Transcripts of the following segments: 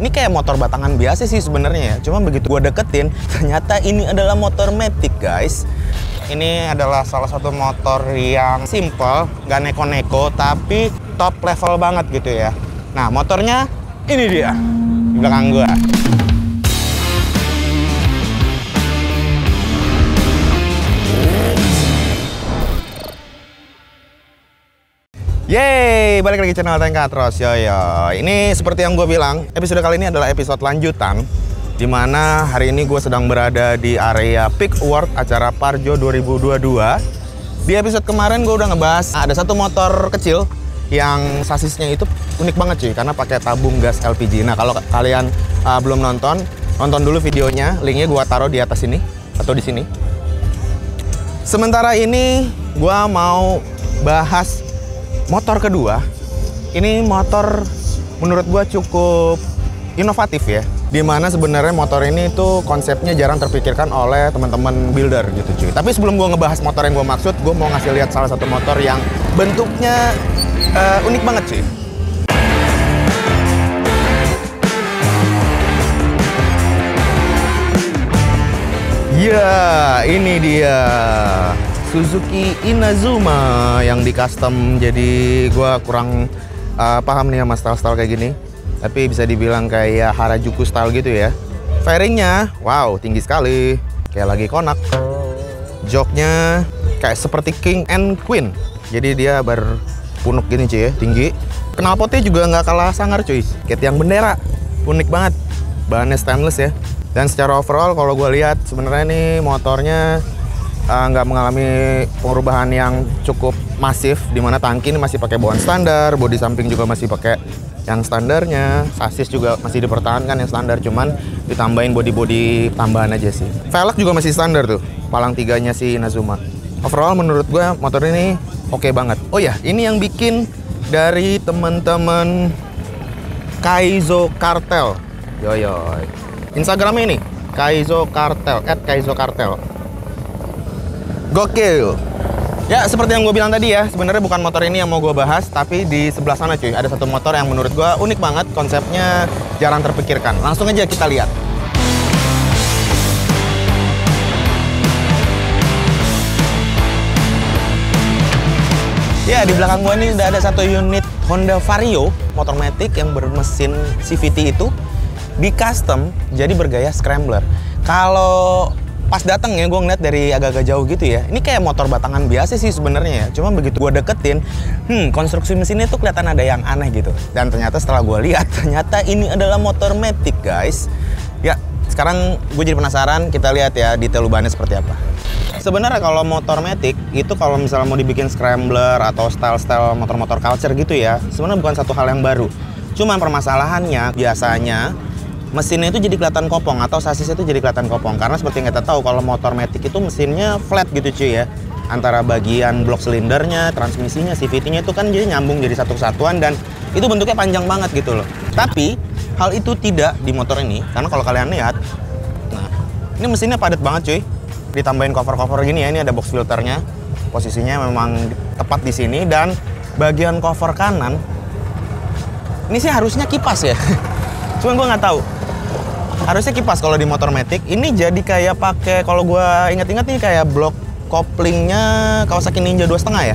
Ini kayak motor batangan biasa sih sebenarnya ya. Cuma begitu gua deketin, ternyata ini adalah motor Matic, guys. Ini adalah salah satu motor yang simple, nggak neko-neko, tapi top level banget gitu ya. Nah, motornya ini dia di belakang gua. Yeay, balik lagi channel Tank Katros. Yo. Ini seperti yang gue bilang, episode kali ini adalah episode lanjutan, dimana hari ini gue sedang berada di area Peak Award acara Parjo 2022. Di episode kemarin gue udah ngebahas ada satu motor kecil yang sasisnya itu unik banget cuy, karena pakai tabung gas LPG. Nah, kalau kalian belum nonton dulu videonya, linknya gue taruh di atas sini atau di sini. Sementara ini gue mau bahas motor kedua. Ini motor menurut gua cukup inovatif ya, dimana sebenarnya motor ini tuh konsepnya jarang terpikirkan oleh teman-teman builder gitu cuy. Tapi sebelum gua ngebahas motor yang gua maksud, gua mau ngasih lihat salah satu motor yang bentuknya unik banget cuy. Ya, ini dia Suzuki Inazuma yang di custom. Jadi gua kurang paham nih sama style-style kayak gini, tapi bisa dibilang kayak Harajuku style gitu ya. Fairingnya wow, tinggi sekali, kayak lagi konak. Joknya kayak seperti King and Queen, jadi dia berpunuk gini cuy ya, tinggi. Knalpotnya juga nggak kalah sangar cuy, kayak tiang bendera, unik banget. Bahannya stainless ya. Dan secara overall kalau gue lihat sebenarnya nih motornya nggak mengalami perubahan yang cukup masif, dimana tangki ini masih pakai bawaan standar, bodi samping juga masih pakai yang standarnya, sasis juga masih dipertahankan yang standar, cuman ditambahin bodi-bodi tambahan aja sih. Velg juga masih standar tuh, palang tiganya si Inazuma. Overall menurut gue motor ini oke banget. Oh ya, ini yang bikin dari teman-teman Kaizo Cartel. Yo. Instagramnya ini Kaizo Cartel, @KaizoCartel. Gokil. Ya, seperti yang gue bilang tadi ya, sebenarnya bukan motor ini yang mau gue bahas, tapi di sebelah sana cuy, ada satu motor yang menurut gue unik banget, konsepnya jarang terpikirkan. Langsung aja kita lihat. Ya, di belakang gue ini udah ada satu unit Honda Vario, motor Matic yang bermesin CVT itu di custom, jadi bergaya scrambler. Kalau pas datang ya, gue ngeliat dari agak-agak jauh gitu ya, ini kayak motor batangan biasa sih sebenarnya ya. Cuma begitu gue deketin, konstruksi mesinnya tuh kelihatan ada yang aneh gitu. Dan ternyata setelah gue lihat, ternyata ini adalah motor Matic guys. Ya, sekarang gue jadi penasaran, kita lihat ya detail bahannya seperti apa. Sebenarnya kalau motor Matic itu kalau misalnya mau dibikin scrambler atau style-style motor-motor culture gitu ya, sebenarnya bukan satu hal yang baru. Cuman permasalahannya biasanya mesinnya itu jadi kelihatan kopong atau sasisnya itu jadi kelihatan kopong, karena seperti yang kita tahu kalau motor Matic itu mesinnya flat gitu cuy ya, antara bagian blok silindernya, transmisinya, CVT-nya itu kan jadi nyambung jadi satu kesatuan, dan itu bentuknya panjang banget gitu loh. Tapi hal itu tidak di motor ini, karena kalau kalian lihat, nah ini mesinnya padat banget cuy, ditambahin cover-cover gini ya, ini ada box filternya, posisinya memang tepat di sini, dan bagian cover kanan ini sih harusnya kipas ya. Cuman gue nggak tahu, harusnya kipas kalau di motor Matic. Ini jadi kayak pakai, kalau gue ingat-ingat nih kayak blok koplingnya Kawasaki Ninja 2,5 ya.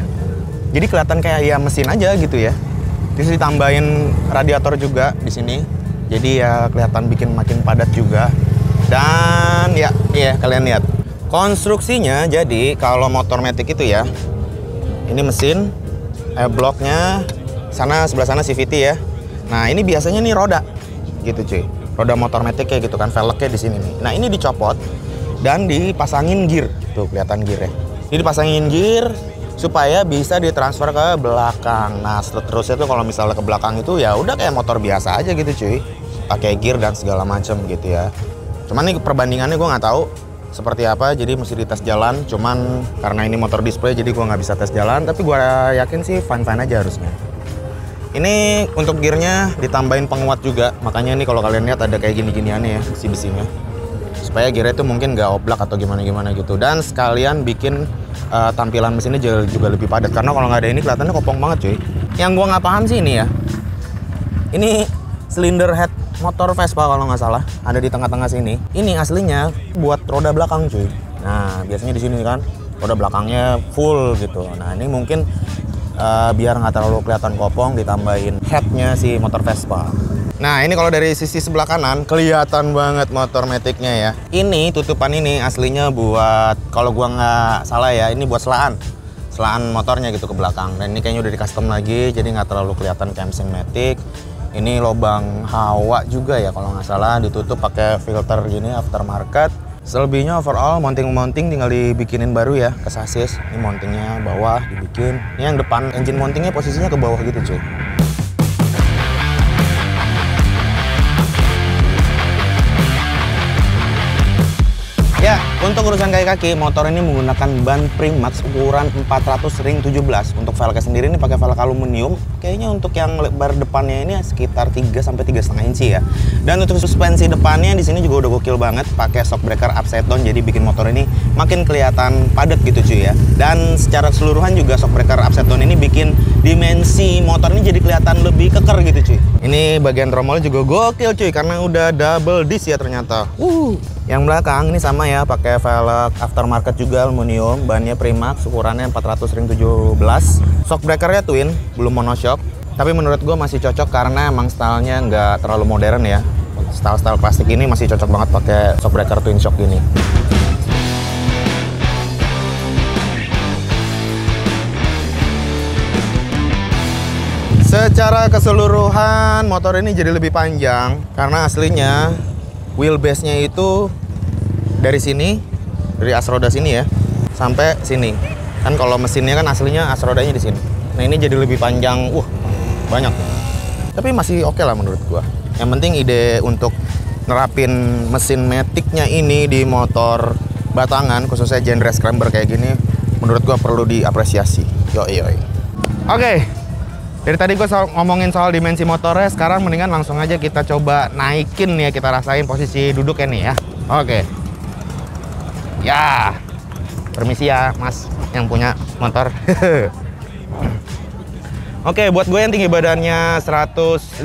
Jadi kelihatan kayak ya mesin aja gitu ya. Terus ditambahin radiator juga di sini. Jadi ya kelihatan bikin makin padat juga. Dan ya, iya kalian lihat. Konstruksinya jadi kalau motor Matic itu ya, ini mesin, bloknya sana sebelah sana CVT ya. Nah, ini biasanya nih roda gitu cuy, roda motor Matic kayak gitu kan, velgnya di sini nih. Nah, ini dicopot dan dipasangin gear, tuh kelihatan gearnya. Ini dipasangin gear supaya bisa ditransfer ke belakang. Nah, seterusnya tuh kalau misalnya ke belakang itu ya udah kayak motor biasa aja gitu cuy, pakai gear dan segala macam gitu ya. Cuman nih perbandingannya gue nggak tahu seperti apa, jadi mesti dites jalan. Cuman karena ini motor display jadi gue nggak bisa tes jalan, tapi gue yakin sih fine-fine aja harusnya. Ini untuk gearnya ditambahin penguat juga, makanya ini kalau kalian lihat ada kayak gini-giniannya ya, besi-besinya, supaya gearnya itu mungkin nggak oblak atau gimana-gimana gitu. Dan sekalian bikin tampilan mesinnya juga lebih padat, karena kalau nggak ada ini kelihatannya kopong banget cuy. Yang gua nggak paham sih ini ya, ini cylinder head motor Vespa kalau nggak salah, ada di tengah-tengah sini. Ini aslinya buat roda belakang cuy. Nah, biasanya di sini kan roda belakangnya full gitu. Nah, ini mungkin biar nggak terlalu kelihatan kopong, ditambahin headnya si motor Vespa. Nah, ini kalau dari sisi sebelah kanan kelihatan banget motor Matic-nya ya. Ini tutupan ini aslinya buat, kalau gua nggak salah ya, ini buat selaan motornya gitu ke belakang. Dan ini kayaknya udah di custom lagi, jadi nggak terlalu kelihatan kayak mesin Matic. Ini lubang hawa juga ya kalau nggak salah, ditutup pakai filter gini aftermarket. Selebihnya overall mounting tinggal dibikinin baru ya ke sasis. Ini mountingnya bawah dibikin. Ini yang depan engine mountingnya posisinya ke bawah gitu cuy. Ya, untuk urusan kaki-kaki, motor ini menggunakan ban Primax ukuran 400 ring 17. Untuk velgnya sendiri ini pakai velg aluminium. Kayaknya untuk yang lebar depannya ini sekitar 3-3,5 inci ya. Dan untuk suspensi depannya di sini juga udah gokil banget, pakai shock breaker upside down, jadi bikin motor ini makin kelihatan padat gitu cuy ya. Dan secara keseluruhan juga shock breaker upside down ini bikin dimensi motor ini jadi kelihatan lebih keker gitu cuy. Ini bagian tromolnya juga gokil cuy, karena udah double disc ya ternyata. Yang belakang ini sama ya, pakai velg aftermarket juga aluminium, bannya Primax, ukurannya 400 ring 17. Shock breakernya twin, belum monoshock. Tapi menurut gue masih cocok karena emang stylenya nggak terlalu modern ya. Style plastik ini masih cocok banget pakai shock breaker twin shock gini. Secara keseluruhan motor ini jadi lebih panjang karena aslinya wheelbase-nya itu dari sini, dari as roda sini ya, sampai sini. Kan kalau mesinnya kan aslinya as rodanya di sini. Nah, ini jadi lebih panjang, banyak. Tapi masih oke lah menurut gua. Yang penting ide untuk nerapin mesin Matic-nya ini di motor batangan, khususnya genre scrambler kayak gini, menurut gua perlu diapresiasi. Yoi. Oke. Dari tadi gue ngomongin soal dimensi motornya, sekarang mendingan langsung aja kita coba naikin ya, kita rasain posisi duduknya nih ya. Oke. Ya, permisi ya mas yang punya motor. Oke, buat gue yang tinggi badannya 158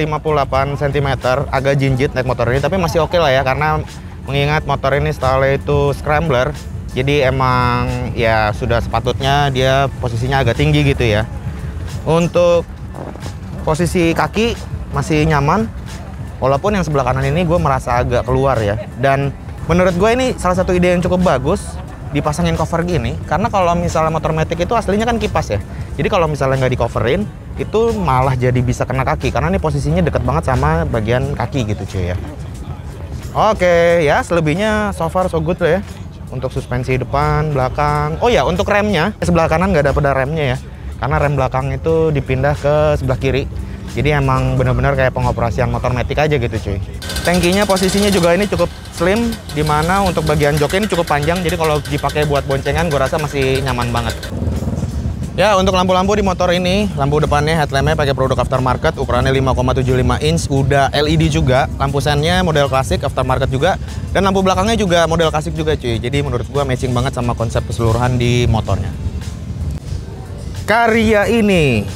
cm, agak jinjit naik motor ini, tapi masih oke lah ya, karena mengingat motor ini style itu scrambler, jadi emang ya sudah sepatutnya dia posisinya agak tinggi gitu ya. Untuk posisi kaki masih nyaman, walaupun yang sebelah kanan ini gue merasa agak keluar ya. Dan menurut gue ini salah satu ide yang cukup bagus dipasangin cover gini, karena kalau misalnya motor Matic itu aslinya kan kipas ya. Jadi kalau misalnya nggak di coverin, itu malah jadi bisa kena kaki, karena ini posisinya deket banget sama bagian kaki gitu cuy ya. Oke ya, selebihnya so far so good lah ya. Untuk suspensi depan, belakang. Oh ya, untuk remnya sebelah kanan nggak ada pedal remnya ya, karena rem belakang itu dipindah ke sebelah kiri. Jadi emang bener-bener kayak pengoperasian motor Matic aja gitu cuy. Tangkinya posisinya juga ini cukup slim, dimana untuk bagian joknya ini cukup panjang, jadi kalau dipakai buat boncengan gue rasa masih nyaman banget. Ya, untuk lampu-lampu di motor ini, lampu depannya headlampnya pakai produk aftermarket, ukurannya 5,75 inch, udah LED juga. Lampu sennya model klasik aftermarket juga, dan lampu belakangnya juga model klasik juga cuy. Jadi menurut gue matching banget sama konsep keseluruhan di motornya. Karya ini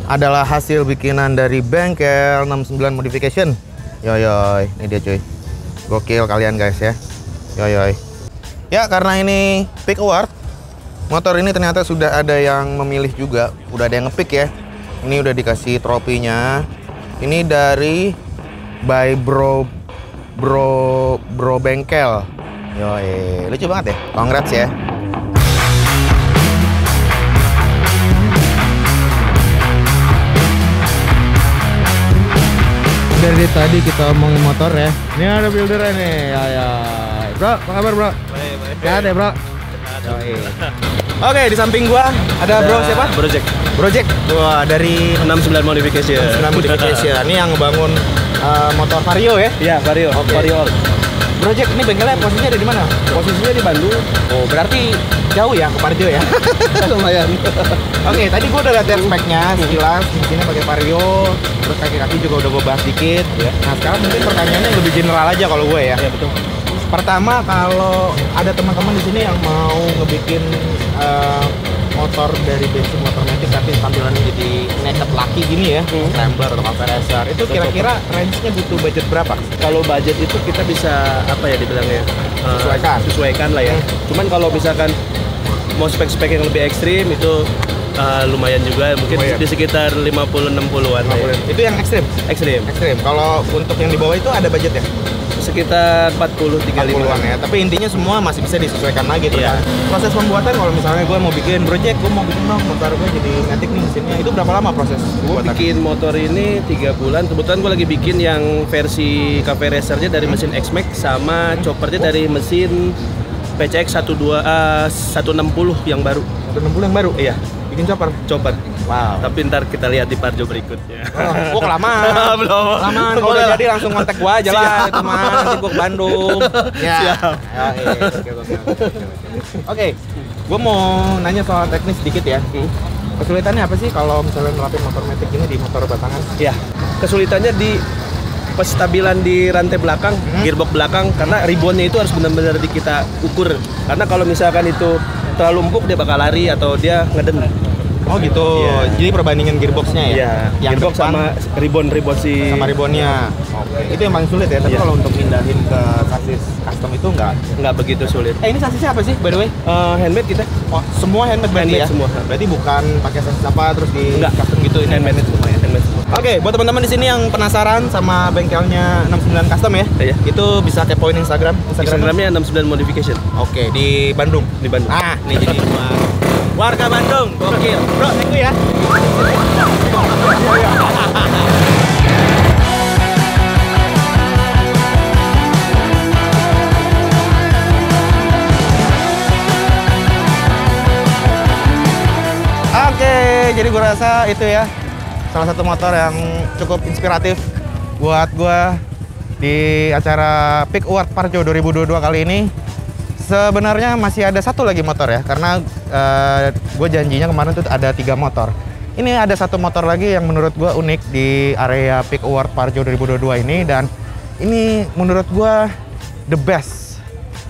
adalah hasil bikinan dari bengkel 69 Modification. Yoyoy, ini dia cuy. Gokil kalian guys ya. Yoyoy. Ya, karena ini Pick Award, motor ini ternyata sudah ada yang memilih juga. Udah ada yang ngepick ya. Ini udah dikasih tropinya. Ini dari by Bro Bengkel. Yoy, lucu banget ya. Congrats ya. Dari tadi kita omongin motor ya. Ini ada buildernya nih. Ya. Bro, apa kabar bro? Baik. Ya ada bro. Oke, di samping gua ada bro siapa? Project. Wah, dari 69 Modification. 69 Modification. Ini yang ngebangun motor Vario ya? Iya, Vario. Okay. Vario. Project ini bengkelnya posisinya ada di mana? Posisinya di Bandung. Oh, berarti jauh ya ke Vario ya? Lumayan. Oke, tadi gua udah lihat speknya sekilas. Di sini pakai Vario, terus kaki-kaki juga udah gua bahas dikit. Ya. Nah, sekarang mungkin pertanyaannya lebih general aja kalau gue ya. Iya, betul. Pertama, kalau ada teman-teman di sini yang mau ngebikin motor dari basic motormatic tapi tampilannya jadi naked laki gini ya, scrambler atau cafe racer, itu kira-kira range-nya butuh budget berapa? Kalau budget itu kita bisa apa ya dibilangnya? Sesuaikan lah ya. Cuman kalau misalkan mau spek-spek yang lebih ekstrim itu lumayan juga, mungkin di sekitar 50-60-an ya. Itu yang ekstrim? Ekstrim. Kalau untuk yang di bawah itu ada budget ya? Sekitar 40-35-an ya. Tapi intinya semua masih bisa disesuaikan lagi tuh. Iya. Proses pembuatan kalau misalnya gue mau bikin project, gue mau bikin motor gue jadi matic nih mesinnya, itu berapa lama proses? Gue bikin motor ini 3 bulan. Kebetulan gue lagi bikin yang versi cafe racernya dari mesin X-Max sama choppernya dari mesin PCX 160 yang baru. 160 yang baru? Iya. Bikin chopper? Wow. Tapi ntar kita lihat di part berikutnya. Gua kelamaan. Belum. Kelamaan. Kalau udah jadi langsung kontak gua aja lah. Itu mah nanti gua ke Bandung. Ya. Siap. Oke. Gua mau nanya soal teknis sedikit ya. Kesulitannya apa sih kalau misalnya nerapin motor matic ini di motor batangan? Ya. Kesulitannya di penstabilan di rantai belakang, gearbox belakang, karena ribbonnya itu harus benar-benar kita ukur. Karena kalau misalkan itu terlalu empuk dia bakal lari atau dia ngeden. Oh gitu. Yeah. Jadi perbandingan gearboxnya ya? Yeah. Yang gearbox sama ribbon si sama ribbonnya. Itu yang paling sulit ya. Tapi kalau untuk pindahin ke sasis custom itu nggak begitu sulit. Ini sasisnya apa sih by the way? Handmade kita. Oh, semua handmade berarti ya? Semua. Berarti bukan pakai sasis apa terus di custom gitu. Ini handmade semua ya. Handmade semua. Oke, buat teman-teman di sini yang penasaran sama bengkelnya 69 Custom ya, itu bisa kepoin Instagramnya 69 Modification. Oke, di Bandung. Ah, nih jadi warga Bandung. Gokil. Bro, thank you ya. Oke, jadi gue rasa itu ya salah satu motor yang cukup inspiratif buat gue di acara Peak Award Parjo 2022 kali ini. Sebenarnya masih ada satu lagi motor ya, karena gue janjinya kemarin tuh ada 3 motor. Ini ada satu motor lagi yang menurut gue unik di area Peak Award Parjo 2022 ini, dan ini menurut gue the best,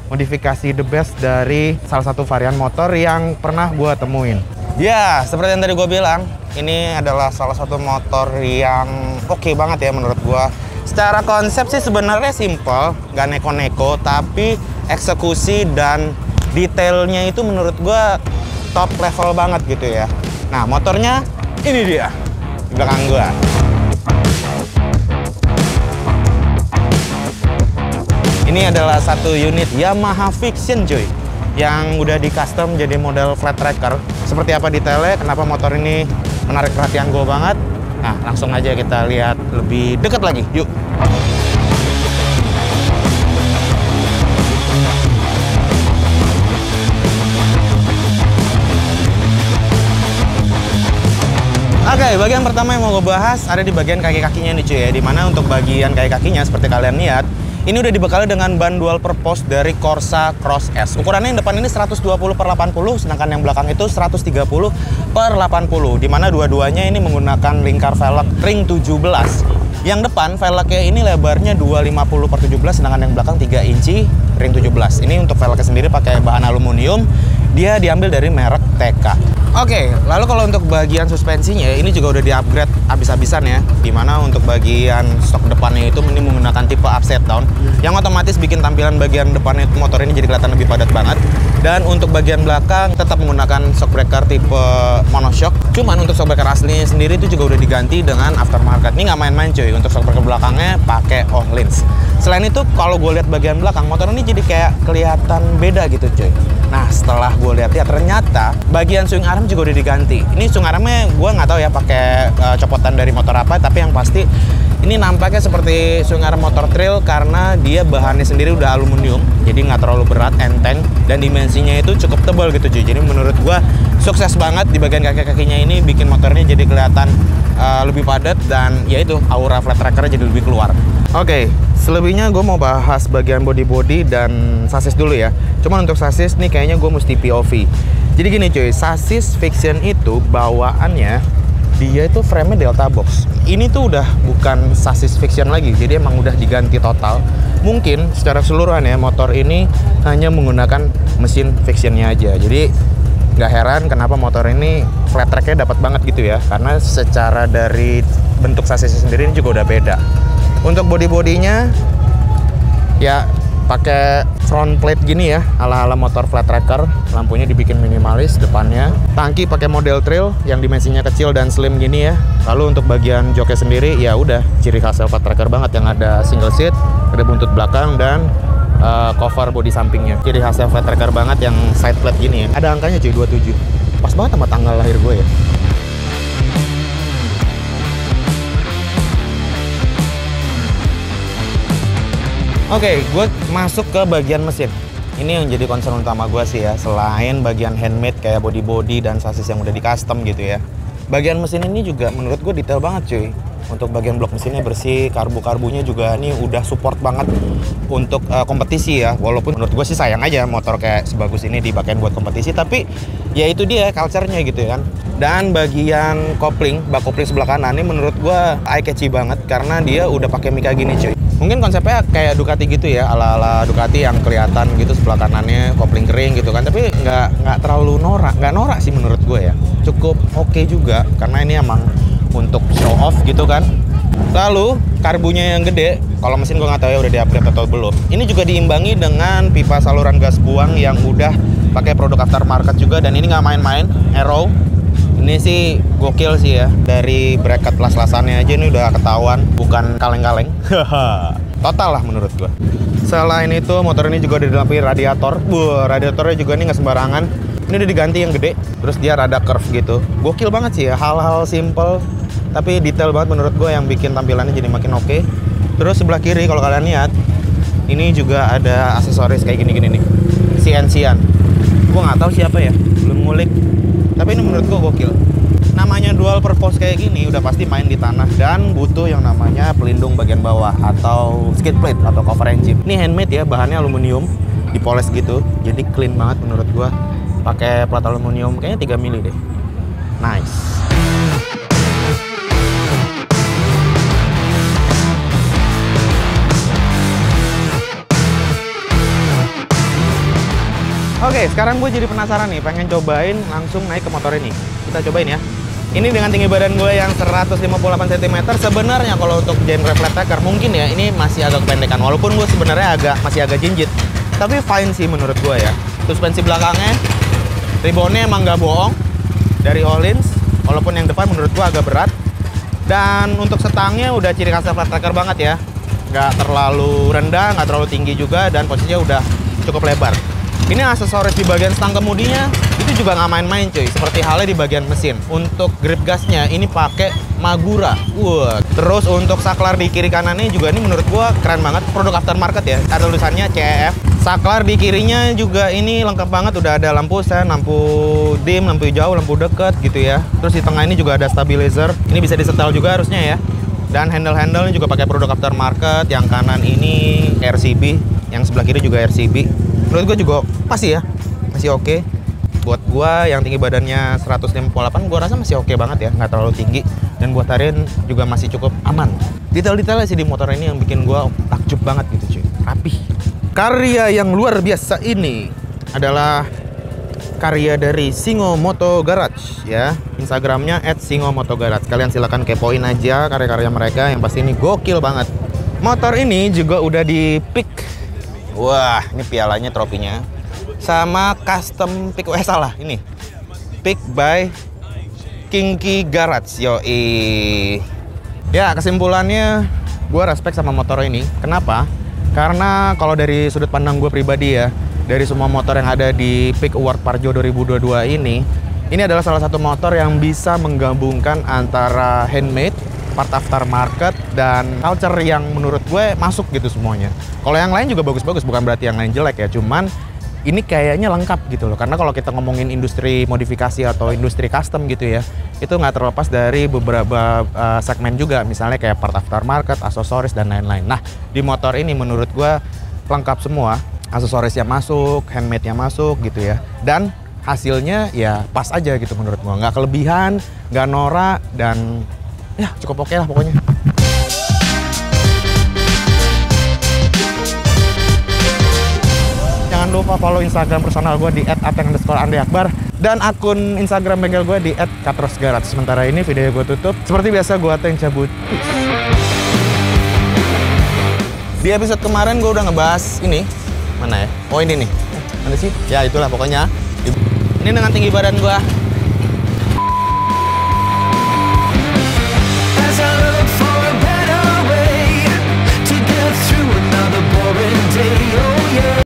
modifikasi the best dari salah satu varian motor yang pernah gue temuin. Ya, seperti yang tadi gue bilang, ini adalah salah satu motor yang oke banget ya menurut gue. Secara konsep sih sebenarnya simple, nggak neko-neko, tapi eksekusi dan detailnya itu menurut gue top level banget gitu ya. Nah, motornya ini dia di belakang gue. Ini adalah satu unit Yamaha Fiction cuy, yang udah di custom jadi model flat tracker. Seperti apa detailnya, kenapa motor ini menarik perhatian gue banget. Nah, langsung aja kita lihat lebih dekat lagi, yuk. Oke, bagian pertama yang mau gue bahas ada di bagian kaki-kakinya nih cuy ya. Dimana untuk bagian kaki-kakinya seperti kalian lihat, ini udah dibekali dengan ban dual purpose dari Corsa Cross S. Ukurannya yang depan ini 120/80, sedangkan yang belakang itu 130/80. Dimana dua-duanya ini menggunakan lingkar velg ring 17. Yang depan velgnya ini lebarnya 250/17, sedangkan yang belakang 3 inci ring 17. Ini untuk velgnya sendiri pakai bahan aluminium. Dia diambil dari merek TK. Oke, lalu kalau untuk bagian suspensinya ini juga udah di-upgrade abis-abisan ya. Dimana untuk bagian stok depannya itu ini menggunakan tipe upside down, yang otomatis bikin tampilan bagian depannya motor ini jadi kelihatan lebih padat banget. Dan untuk bagian belakang tetap menggunakan shock breaker tipe monoshock. Cuman untuk shock breaker aslinya sendiri itu juga udah diganti dengan aftermarket. Ini nggak main-main cuy. Untuk shock breaker belakangnya pakai Öhlins. Selain itu kalau gue lihat bagian belakang motor ini jadi kayak kelihatan beda gitu cuy. Nah, setelah gue lihat ya ternyata bagian swing arm juga udah diganti. Ini swing armnya gue nggak tahu ya pakai copotan dari motor apa, tapi yang pasti ini nampaknya seperti swing arm motor trail karena dia bahannya sendiri udah aluminium, jadi nggak terlalu berat, enteng, dan dimensinya itu cukup tebal gitu cuy. Jadi menurut gue sukses banget di bagian kaki-kakinya ini, bikin motornya jadi kelihatan lebih padat, dan yaitu aura flat trackernya jadi lebih keluar. Oke, selebihnya gue mau bahas bagian body dan sasis dulu ya. Cuman untuk sasis nih kayaknya gue mesti POV. Jadi gini cuy, sasis Fiction itu bawaannya dia itu frame-nya Delta Box. Ini tuh udah bukan sasis Fiction lagi, jadi emang udah diganti total. Mungkin secara keseluruhan ya motor ini hanya menggunakan mesin Fiction-nya aja. Jadi Nggak heran kenapa motor ini flat tracknya dapat banget gitu ya, karena secara dari bentuk sasisnya sendiri ini juga udah beda. Untuk body-bodinya ya pakai front plate gini ya, ala-ala motor flat tracker. Lampunya dibikin minimalis depannya. Tangki pakai model trail yang dimensinya kecil dan slim gini ya. Lalu untuk bagian joknya sendiri ya udah ciri khas flat tracker banget, yang ada single seat, ada buntut belakang dan cover bodi sampingnya. Ciri khasnya flat tracker banget yang side plate gini ya. Ada angkanya cuy, 27. Pas banget sama tanggal lahir gue ya. Oke, gue masuk ke bagian mesin. Ini yang jadi concern utama gue sih ya, selain bagian handmade kayak body-body dan sasis yang udah di custom gitu ya. Bagian mesin ini juga menurut gue detail banget cuy. Untuk bagian blok mesinnya bersih, karbu-karbunya juga ini udah support banget untuk kompetisi ya. Walaupun menurut gue sih sayang aja motor kayak sebagus ini dipakai buat kompetisi, tapi ya itu dia culture-nya gitu ya kan. Dan bagian kopling, bak kopling sebelah kanan ini menurut gue eye catchy banget karena dia udah pakai mika gini cuy. Mungkin konsepnya kayak Ducati gitu ya, ala-ala Ducati yang kelihatan gitu sebelah kanannya kopling kering gitu kan, tapi nggak terlalu norak, nggak norak sih menurut gue ya. Cukup oke juga karena ini emang untuk show off gitu kan. Lalu karbunya yang gede, kalau mesin gue nggak tahu ya udah di-upgrade atau belum. Ini juga diimbangi dengan pipa saluran gas buang yang udah pakai produk aftermarket juga, dan ini nggak main-main, Aero. Ini sih gokil sih ya, dari bracket las-lasannya aja ini udah ketahuan, bukan kaleng-kaleng. Total lah menurut gua. Selain itu motor ini juga dilengkapi radiator. Radiatornya juga ini nggak sembarangan. Ini udah diganti yang gede, terus dia rada curve gitu. Gokil banget sih ya, hal-hal simple tapi detail banget menurut gua yang bikin tampilannya jadi makin oke. Terus sebelah kiri kalau kalian lihat, ini juga ada aksesoris kayak gini-gini nih, CNC-an. Gua nggak tahu siapa ya, belum ngulik. Tapi ini menurut gue gokil. Namanya dual purpose kayak gini udah pasti main di tanah dan butuh yang namanya pelindung bagian bawah atau skid plate atau cover engine. Ini handmade ya, bahannya aluminium, dipoles gitu. Jadi clean banget menurut gue. Pakai plat aluminium kayaknya 3 mili deh. Nice. Oke, sekarang gue jadi penasaran nih, pengen cobain langsung naik ke motor ini. Kita cobain ya. Ini dengan tinggi badan gue yang 158 cm, sebenarnya kalau untuk genre flat tracker mungkin ya ini masih agak kependekan. Walaupun gue sebenarnya masih agak jinjit, tapi fine sih menurut gue ya. Suspensi belakangnya, ribonnya emang nggak bohong dari Öhlins. Walaupun yang depan menurut gue agak berat. Dan untuk setangnya udah ciri khas flat tracker banget ya. Nggak terlalu rendah, nggak terlalu tinggi juga, dan posisinya udah cukup lebar. Ini aksesoris di bagian stang kemudinya itu juga nggak main-main cuy, seperti halnya di bagian mesin. Untuk grip gasnya ini pakai Magura. Terus untuk saklar di kiri kanannya juga ini menurut gua keren banget, produk aftermarket ya. Ada tulisannya CEF. Saklar di kirinya juga ini lengkap banget, udah ada lampu sen, lampu dim, lampu hijau, lampu deket gitu ya. Terus di tengah ini juga ada stabilizer. Ini bisa disetel juga harusnya ya. Dan handle-handle juga pakai produk aftermarket. Yang kanan ini RCB, yang sebelah kiri juga RCB. Menurut gue juga pasti ya, masih oke. Buat gue yang tinggi badannya 158, gue rasa masih oke banget ya, nggak terlalu tinggi. Dan buat harian juga masih cukup aman. Detail-detailnya sih di motor ini yang bikin gue takjub banget gitu cuy, rapih. Karya yang luar biasa ini adalah karya dari Singo Moto Garage ya. Instagramnya @singomotogarage. Kalian silahkan kepoin aja karya-karya mereka, yang pasti ini gokil banget. Motor ini juga udah di pick. Wah, ini pialanya, tropinya. Sama custom pick, salah, ini. Pick by Kinky Garage, yoi. Ya, kesimpulannya gue respect sama motor ini. Kenapa? Karena kalau dari sudut pandang gue pribadi ya, dari semua motor yang ada di Pick Award Parjo 2022 ini adalah salah satu motor yang bisa menggabungkan antara handmade, part aftermarket, dan culture yang menurut gue masuk gitu semuanya. Kalau yang lain juga bagus-bagus, bukan berarti yang lain jelek ya, cuman ini kayaknya lengkap gitu loh. Karena kalau kita ngomongin industri modifikasi atau industri custom gitu ya, itu nggak terlepas dari beberapa segmen juga, misalnya kayak part aftermarket, aksesoris, dan lain-lain. Nah, di motor ini menurut gue lengkap semua, aksesorisnya masuk, handmade-nya masuk gitu ya, dan hasilnya ya pas aja gitu menurut gue, nggak kelebihan, nggak norak, dan ya cukup oke lah pokoknya. Jangan lupa follow Instagram personal gue di @ateng_andeakbar dan akun Instagram bengkel gue di @katrosgarage. Sementara ini video gue tutup. Seperti biasa gue yang cabut. Di episode kemarin gue udah ngebahas ini. Mana ya? Oh ini nih. Mana sih? Ya itulah pokoknya. Ini dengan tinggi badan gue